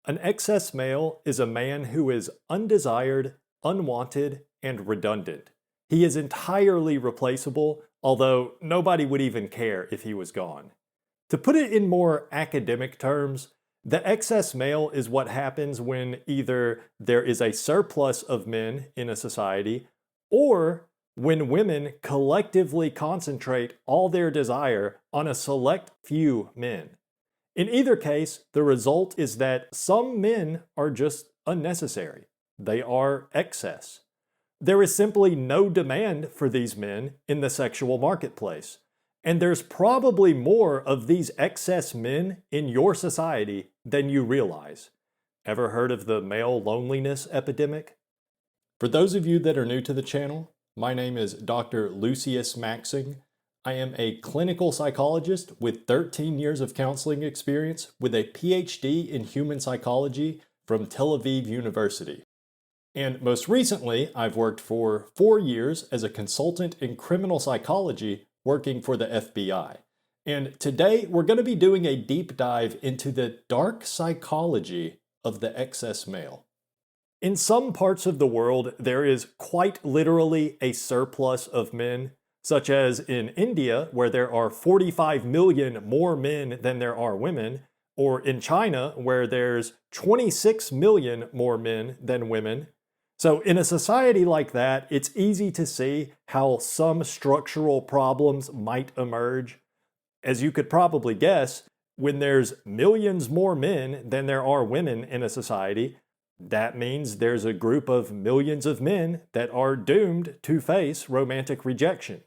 An excess male is a man who is undesired, unwanted, and redundant. He is entirely replaceable, although nobody would even care if he was gone. To put it in more academic terms, the excess male is what happens when either there is a surplus of men in a society, or when women collectively concentrate all their desire on a select few men. In either case, the result is that some men are just unnecessary. They are excess. There is simply no demand for these men in the sexual marketplace. And there's probably more of these excess men in your society than you realize. Ever heard of the male loneliness epidemic? For those of you that are new to the channel, my name is Dr. Lucius Maxing. I am a clinical psychologist with 13 years of counseling experience with a PhD in human psychology from Tel Aviv University. And most recently, I've worked for 4 years as a consultant in criminal psychology working for the FBI. And today, we're going to be doing a deep dive into the dark psychology of the excess male. In some parts of the world, there is quite literally a surplus of men, such as in India, where there are 45 million more men than there are women, or in China, where there's 26 million more men than women. So in a society like that, it's easy to see how some structural problems might emerge. As you could probably guess, when there's millions more men than there are women in a society, that means there's a group of millions of men that are doomed to face romantic rejection.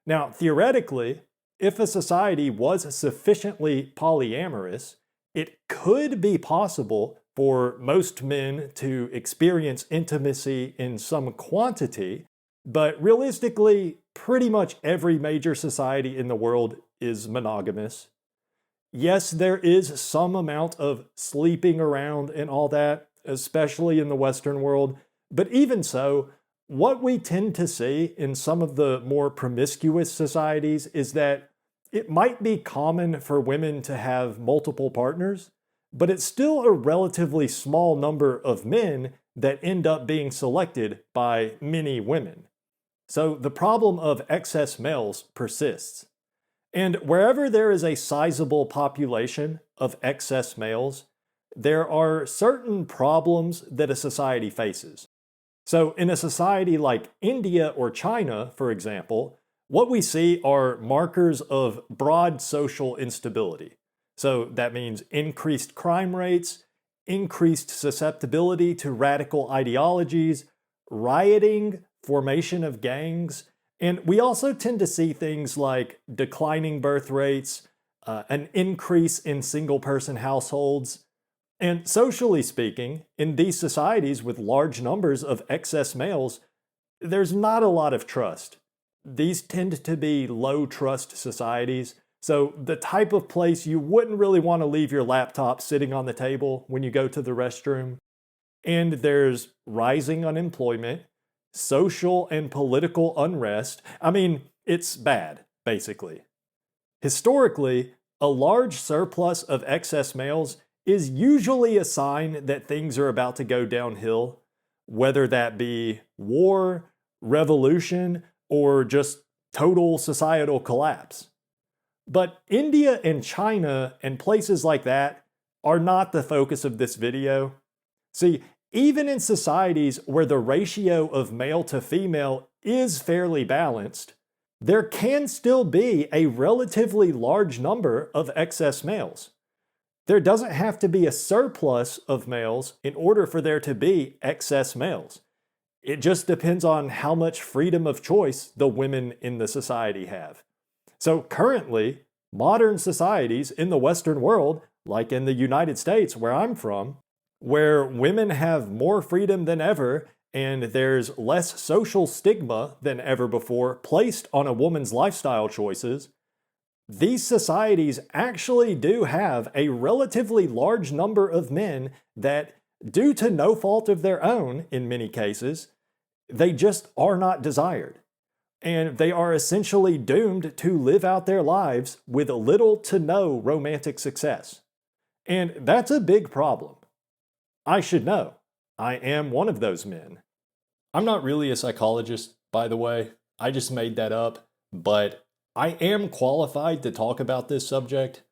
Now, theoretically, if a society was sufficiently polyamorous, it could be possible for most men to experience intimacy in some quantity, but realistically, pretty much every major society in the world is monogamous. Yes, there is some amount of sleeping around and all that, especially in the Western world, but even so, what we tend to see in some of the more promiscuous societies is that it might be common for women to have multiple partners, but it's still a relatively small number of men that end up being selected by many women. So the problem of excess males persists. And wherever there is a sizable population of excess males, there are certain problems that a society faces. So in a society like India or China, for example, what we see are markers of broad social instability. So that means increased crime rates, increased susceptibility to radical ideologies, rioting, formation of gangs, and we also tend to see things like declining birth rates, an increase in single-person households. And socially speaking, in these societies with large numbers of excess males, there's not a lot of trust. These tend to be low-trust societies, so the type of place you wouldn't really want to leave your laptop sitting on the table when you go to the restroom. And there's rising unemployment, social and political unrest. I mean, it's bad, basically. Historically, a large surplus of excess males is usually a sign that things are about to go downhill, whether that be war, revolution, or just total societal collapse. But India and China and places like that are not the focus of this video. See, even in societies where the ratio of male to female is fairly balanced, there can still be a relatively large number of excess males. There doesn't have to be a surplus of males in order for there to be excess males. It just depends on how much freedom of choice the women in the society have. So currently, modern societies in the Western world, like in the United States where I'm from, where women have more freedom than ever and there's less social stigma than ever before placed on a woman's lifestyle choices, these societies actually do have a relatively large number of men that, due to no fault of their own in many cases, they just are not desired. And they are essentially doomed to live out their lives with little to no romantic success. And that's a big problem. I should know. I am one of those men. I'm not really a psychologist, by the way. I just made that up, but I am qualified to talk about this subject.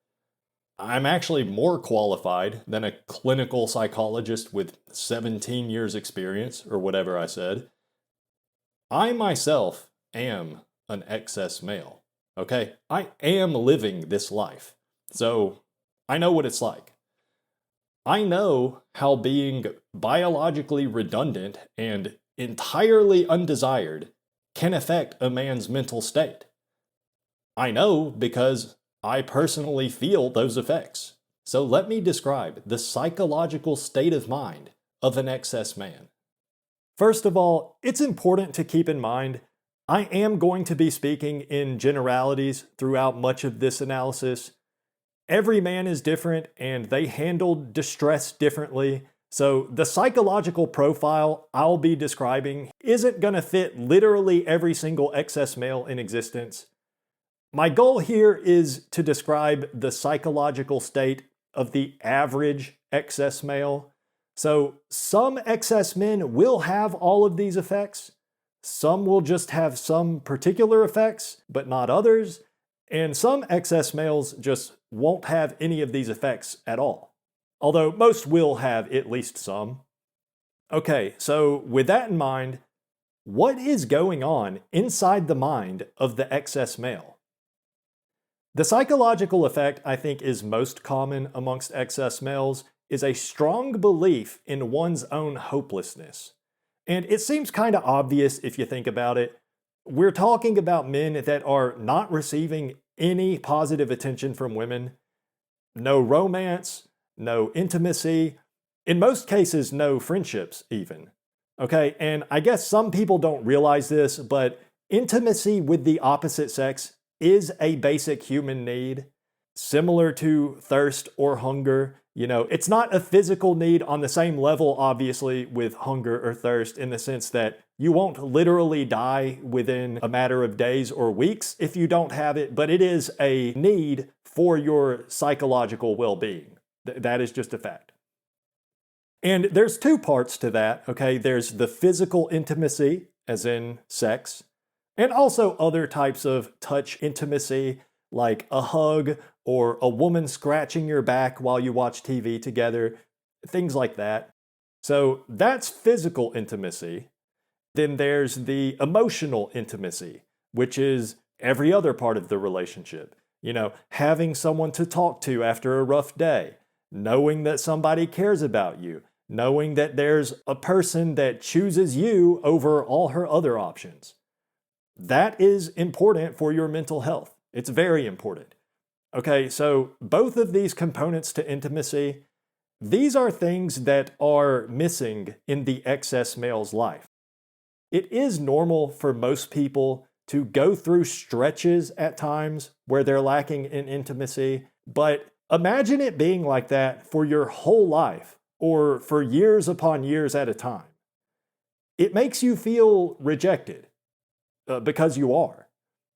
I'm actually more qualified than a clinical psychologist with 17 years experience, or whatever I said. I myself am an excess male. Okay? I am living this life. So I know what it's like. I know how being biologically redundant and entirely undesired can affect a man's mental state. I know because I personally feel those effects. So let me describe the psychological state of mind of an excess man. First of all, it's important to keep in mind I am going to be speaking in generalities throughout much of this analysis. Every man is different and they handle distress differently. So the psychological profile I'll be describing isn't going to fit literally every single excess male in existence. My goal here is to describe the psychological state of the average excess male. So some excess men will have all of these effects. Some will just have some particular effects, but not others. And some excess males just won't have any of these effects at all. Although most will have at least some. Okay, so with that in mind, what is going on inside the mind of the excess male? The psychological effect I think is most common amongst excess males is a strong belief in one's own hopelessness. And it seems kind of obvious if you think about it. We're talking about men that are not receiving any positive attention from women, no romance, no intimacy, in most cases, no friendships even. Okay, and I guess some people don't realize this, but intimacy with the opposite sex is a basic human need, similar to thirst or hunger. You know, it's not a physical need on the same level, obviously, with hunger or thirst, in the sense that you won't literally die within a matter of days or weeks if you don't have it, but it is a need for your psychological well-being. That is just a fact. And there's two parts to that, okay? There's the physical intimacy, as in sex, and also other types of touch intimacy, like a hug or a woman scratching your back while you watch TV together, things like that. So that's physical intimacy. Then there's the emotional intimacy, which is every other part of the relationship. You know, having someone to talk to after a rough day, knowing that somebody cares about you, knowing that there's a person that chooses you over all her other options. That is important for your mental health. It's very important. Okay, so both of these components to intimacy, these are things that are missing in the excess male's life. It is normal for most people to go through stretches at times where they're lacking in intimacy, but imagine it being like that for your whole life or for years upon years at a time. It makes you feel rejected because you are.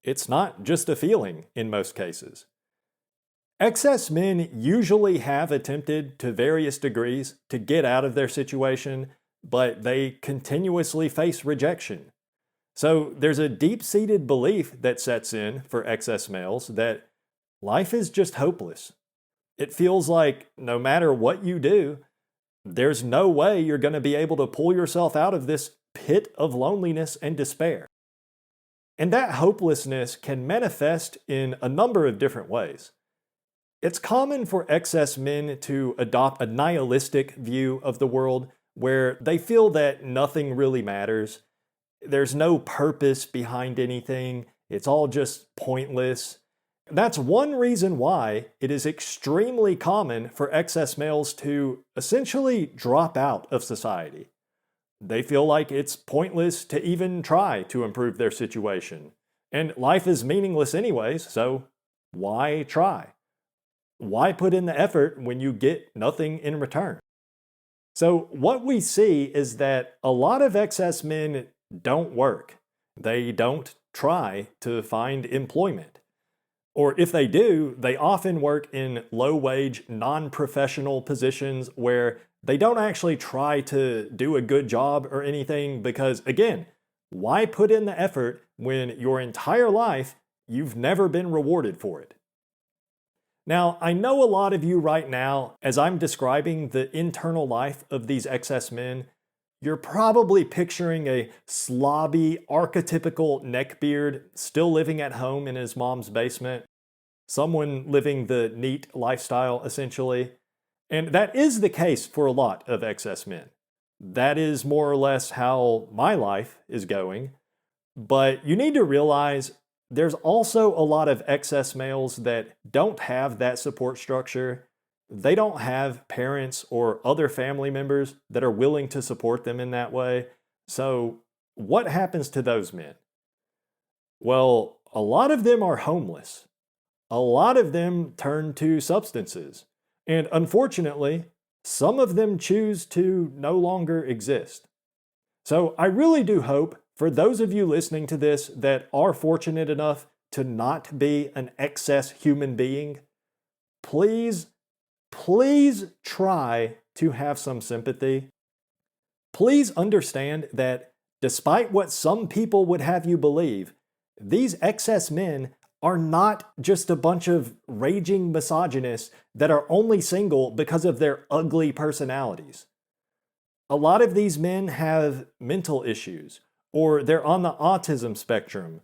It's not just a feeling in most cases. Excess men usually have attempted to various degrees to get out of their situation, but they continuously face rejection. So there's a deep-seated belief that sets in for excess males that life is just hopeless. It feels like no matter what you do, there's no way you're going to be able to pull yourself out of this pit of loneliness and despair. And that hopelessness can manifest in a number of different ways. It's common for excess men to adopt a nihilistic view of the world where they feel that nothing really matters. There's no purpose behind anything. It's all just pointless. That's one reason why it is extremely common for excess males to essentially drop out of society. They feel like it's pointless to even try to improve their situation. And life is meaningless anyways, so why try? Why put in the effort when you get nothing in return? So what we see is that a lot of excess men don't work. They don't try to find employment. Or if they do, they often work in low-wage, non-professional positions where They don't actually try to do a good job or anything because, again, why put in the effort when your entire life you've never been rewarded for it? Now, I know a lot of you right now, as I'm describing the internal life of these excess men, you're probably picturing a slobby, archetypical neckbeard still living at home in his mom's basement, someone living the neat lifestyle essentially. And that is the case for a lot of excess men. That is more or less how my life is going. But you need to realize there's also a lot of excess males that don't have that support structure. They don't have parents or other family members that are willing to support them in that way. So, what happens to those men? Well, a lot of them are homeless. A lot of them turn to substances. And unfortunately, some of them choose to no longer exist. So, I really do hope for those of you listening to this that are fortunate enough to not be an excess human being, please try to have some sympathy. Please understand that despite what some people would have you believe, these excess men are not just a bunch of raging misogynists that are only single because of their ugly personalities. A lot of these men have mental issues, or they're on the autism spectrum,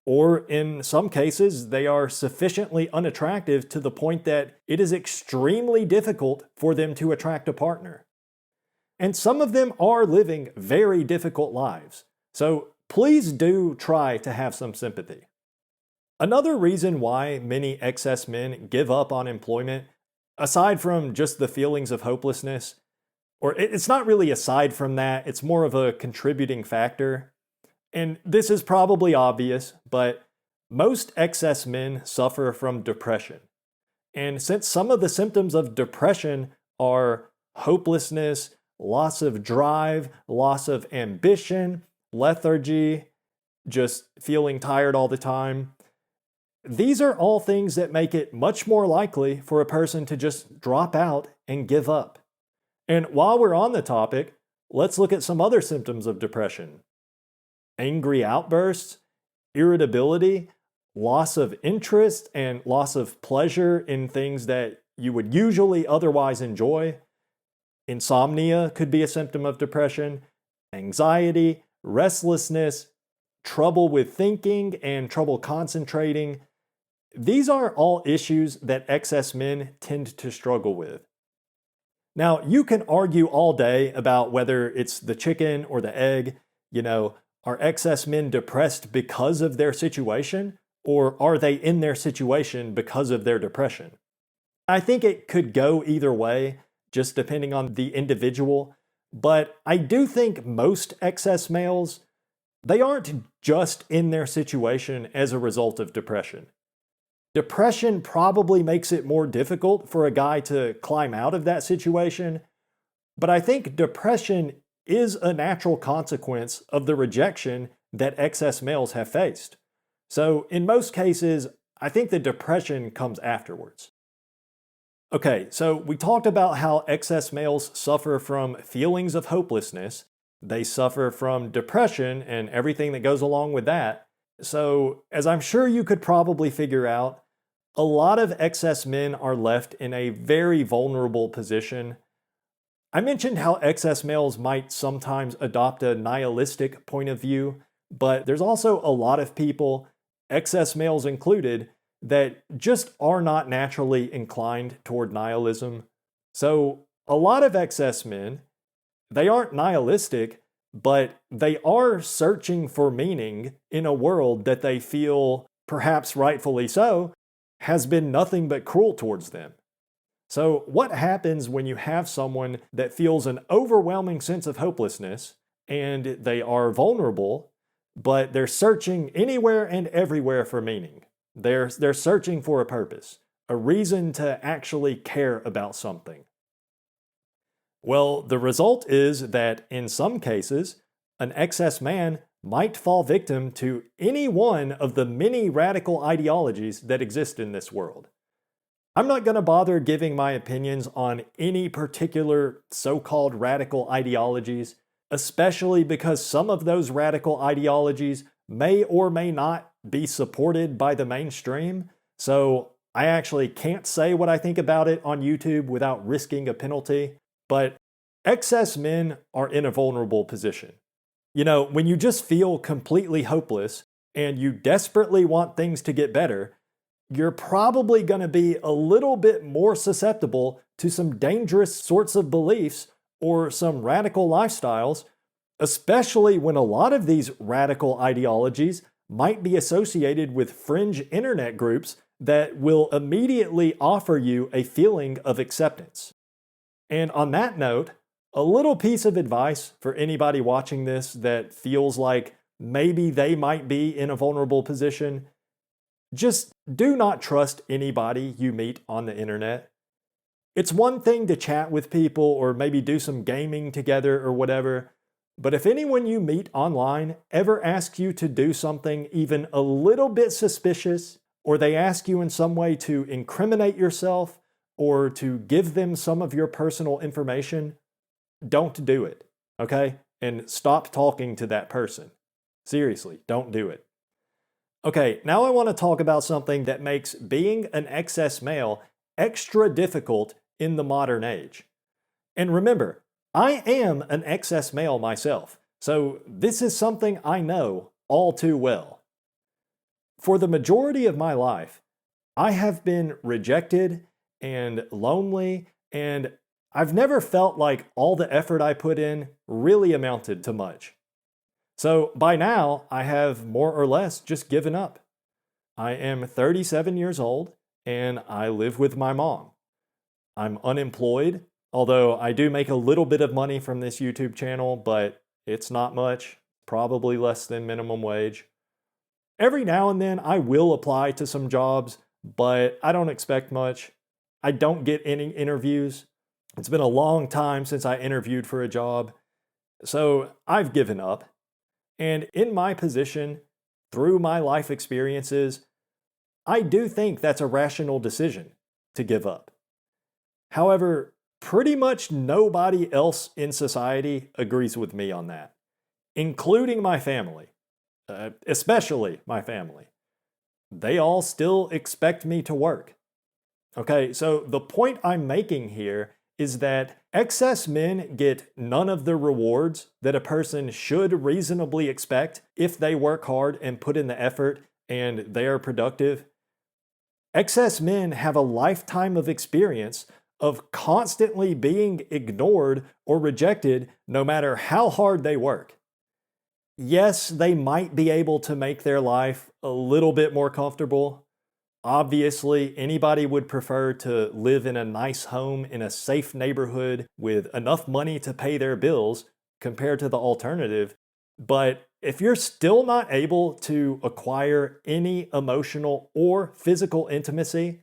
or in some cases, they are sufficiently unattractive to the point that it is extremely difficult for them to attract a partner. And some of them are living very difficult lives. So please do try to have some sympathy. Another reason why many excess men give up on employment, aside from just the feelings of hopelessness, or it's not really aside from that, it's more of a contributing factor. And this is probably obvious, but most excess men suffer from depression. And since some of the symptoms of depression are hopelessness, loss of drive, loss of ambition, lethargy, just feeling tired all the time, these are all things that make it much more likely for a person to just drop out and give up. And while we're on the topic, let's look at some other symptoms of depression. Angry outbursts, irritability, loss of interest, and loss of pleasure in things that you would usually otherwise enjoy. Insomnia could be a symptom of depression, anxiety, restlessness, trouble with thinking, and trouble concentrating. These are all issues that excess men tend to struggle with. Now, you can argue all day about whether it's the chicken or the egg. Are excess men depressed because of their situation, or are they in their situation because of their depression? I think it could go either way, just depending on the individual, but I do think most excess males, they aren't just in their situation as a result of depression. Depression probably makes it more difficult for a guy to climb out of that situation, but I think depression is a natural consequence of the rejection that excess males have faced. So in most cases, I think the depression comes afterwards. Okay, so we talked about how excess males suffer from feelings of hopelessness. They suffer from depression and everything that goes along with that. So, as I'm sure you could probably figure out, a lot of excess men are left in a very vulnerable position. I mentioned how excess males might sometimes adopt a nihilistic point of view, but there's also a lot of people, excess males included, that just are not naturally inclined toward nihilism. So a lot of excess men, they aren't nihilistic, but they are searching for meaning in a world that they feel, perhaps rightfully so, has been nothing but cruel towards them. So what happens when you have someone that feels an overwhelming sense of hopelessness and they are vulnerable, but they're searching anywhere and everywhere for meaning? They're searching for a purpose, a reason to actually care about something. Well, the result is that in some cases, an excess man might fall victim to any one of the many radical ideologies that exist in this world. I'm not going to bother giving my opinions on any particular so-called radical ideologies, especially because some of those radical ideologies may or may not be supported by the mainstream. So I actually can't say what I think about it on YouTube without risking a penalty. But excess men are in a vulnerable position. You know, when you just feel completely hopeless and you desperately want things to get better, you're probably going to be a little bit more susceptible to some dangerous sorts of beliefs or some radical lifestyles, especially when a lot of these radical ideologies might be associated with fringe internet groups that will immediately offer you a feeling of acceptance. And on that note, a little piece of advice for anybody watching this that feels like maybe they might be in a vulnerable position: just do not trust anybody you meet on the internet. It's one thing to chat with people or maybe do some gaming together or whatever, but if anyone you meet online ever asks you to do something even a little bit suspicious, or they ask you in some way to incriminate yourself or to give them some of your personal information, don't do it, okay? And stop talking to that person. Seriously, don't do it. Okay, now I want to talk about something that makes being an excess male extra difficult in the modern age. And remember, I am an excess male myself, so this is something I know all too well. For the majority of my life, I have been rejected and lonely, and I've never felt like all the effort I put in really amounted to much. So by now, I have more or less just given up. I am 37 years old, and I live with my mom. I'm unemployed, although I do make a little bit of money from this YouTube channel, but it's not much, probably less than minimum wage. Every now and then, I will apply to some jobs, but I don't expect much. I don't get any interviews. It's been a long time since I interviewed for a job, so I've given up. And in my position, through my life experiences, I do think that's a rational decision to give up. However, pretty much nobody else in society agrees with me on that, including my family, especially my family. They all still expect me to work. Okay, so the point I'm making here is that excess men get none of the rewards that a person should reasonably expect if they work hard and put in the effort and they are productive. Excess men have a lifetime of experience of constantly being ignored or rejected no matter how hard they work. Yes, they might be able to make their life a little bit more comfortable. Obviously, anybody would prefer to live in a nice home in a safe neighborhood with enough money to pay their bills compared to the alternative. But if you're still not able to acquire any emotional or physical intimacy,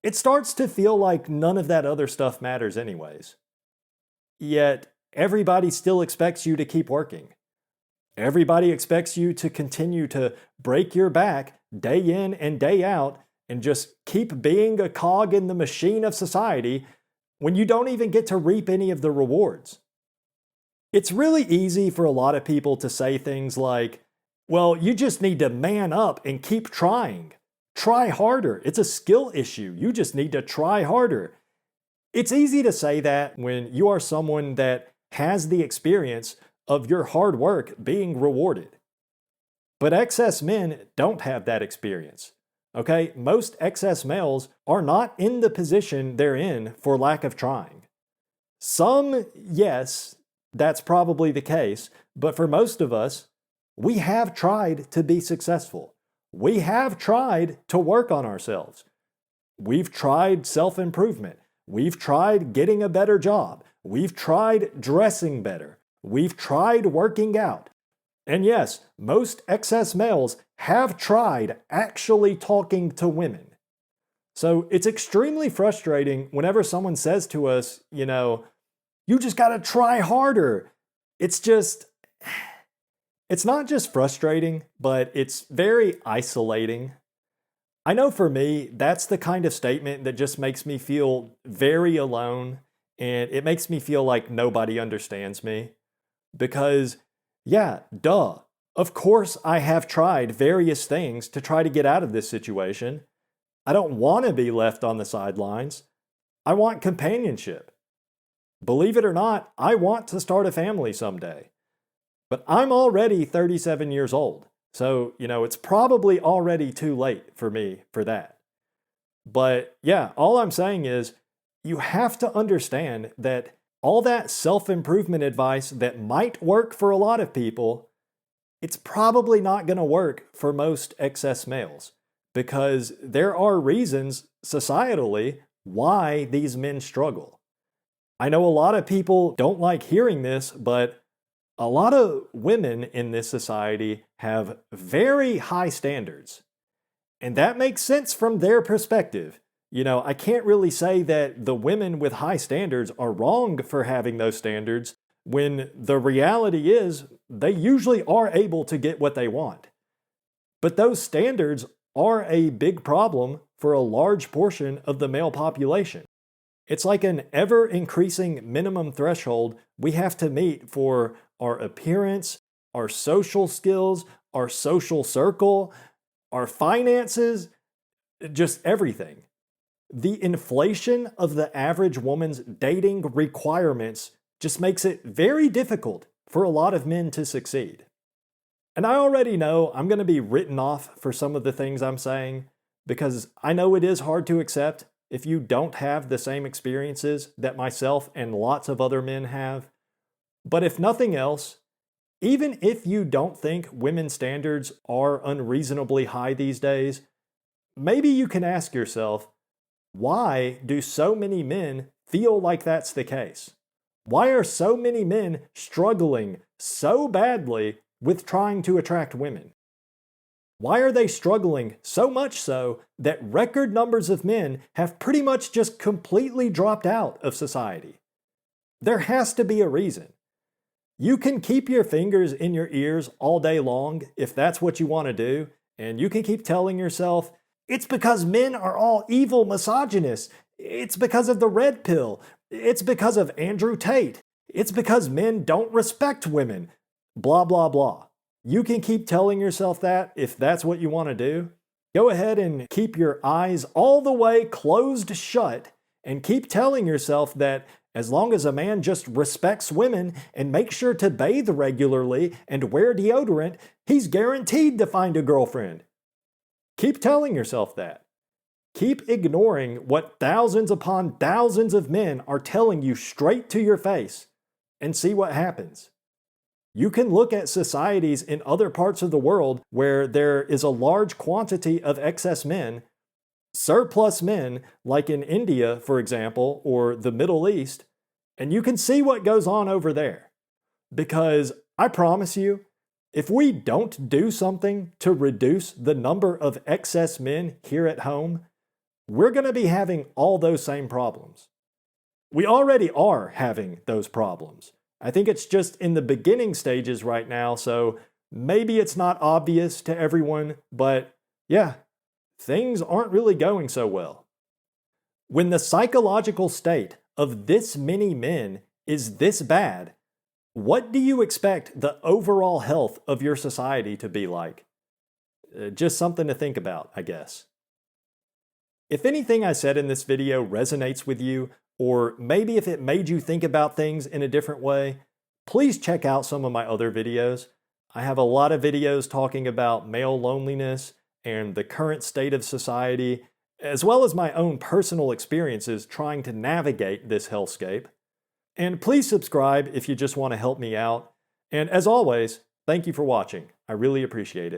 it starts to feel like none of that other stuff matters anyways. Yet, everybody still expects you to keep working. Everybody expects you to continue to break your back day in and day out and just keep being a cog in the machine of society when you don't even get to reap any of the rewards. It's really easy for a lot of people to say things like, well, you just need to man up and keep trying. Try harder. It's a skill issue. You just need to try harder. It's easy to say that when you are someone that has the experience of your hard work being rewarded. But excess men don't have that experience. Okay, most excess males are not in the position they're in for lack of trying. Some, yes, that's probably the case, but for most of us, we have tried to be successful. We have tried to work on ourselves. We've tried self-improvement. We've tried getting a better job. We've tried dressing better. We've tried working out. And yes, most excess males have tried actually talking to women. So it's extremely frustrating whenever someone says to us, you just gotta try harder. It's not just frustrating, but it's very isolating. I know for me, that's the kind of statement that just makes me feel very alone, and it makes me feel like nobody understands me. Because, yeah, duh. Of course, I have tried various things to try to get out of this situation. I don't want to be left on the sidelines. I want companionship. Believe it or not, I want to start a family someday. But I'm already 37 years old. So, it's probably already too late for me for that. But yeah, all I'm saying is you have to understand that all that self-improvement advice that might work for a lot of people, it's probably not going to work for most excess males because there are reasons societally why these men struggle. I know a lot of people don't like hearing this, but a lot of women in this society have very high standards. And that makes sense from their perspective. I can't really say that the women with high standards are wrong for having those standards when the reality is they usually are able to get what they want. But those standards are a big problem for a large portion of the male population. It's like an ever-increasing minimum threshold we have to meet for our appearance, our social skills, our social circle, our finances, just everything. The inflation of the average woman's dating requirements just makes it very difficult for a lot of men to succeed. And I already know I'm going to be written off for some of the things I'm saying because I know it is hard to accept if you don't have the same experiences that myself and lots of other men have. But if nothing else, even if you don't think women's standards are unreasonably high these days, maybe you can ask yourself, why do so many men feel like that's the case? Why are so many men struggling so badly with trying to attract women? Why are they struggling so much so that record numbers of men have pretty much just completely dropped out of society? There has to be a reason. You can keep your fingers in your ears all day long if that's what you want to do, and you can keep telling yourself, it's because men are all evil misogynists. It's because of the red pill. It's because of Andrew Tate. It's because men don't respect women. Blah, blah, blah. You can keep telling yourself that if that's what you want to do. Go ahead and keep your eyes all the way closed shut and keep telling yourself that as long as a man just respects women and makes sure to bathe regularly and wear deodorant, he's guaranteed to find a girlfriend. Keep telling yourself that. Keep ignoring what thousands upon thousands of men are telling you straight to your face and see what happens. You can look at societies in other parts of the world where there is a large quantity of excess men, surplus men, like in India, for example, or the Middle East, and you can see what goes on over there. Because I promise you, if we don't do something to reduce the number of excess men here at home, we're going to be having all those same problems. We already are having those problems. I think it's just in the beginning stages right now, so maybe it's not obvious to everyone, but yeah, things aren't really going so well. When the psychological state of this many men is this bad, what do you expect the overall health of your society to be like? Just something to think about, I guess. If anything I said in this video resonates with you, or maybe if it made you think about things in a different way, please check out some of my other videos. I have a lot of videos talking about male loneliness and the current state of society, as well as my own personal experiences trying to navigate this hellscape. And please subscribe if you just want to help me out. And as always, thank you for watching. I really appreciate it.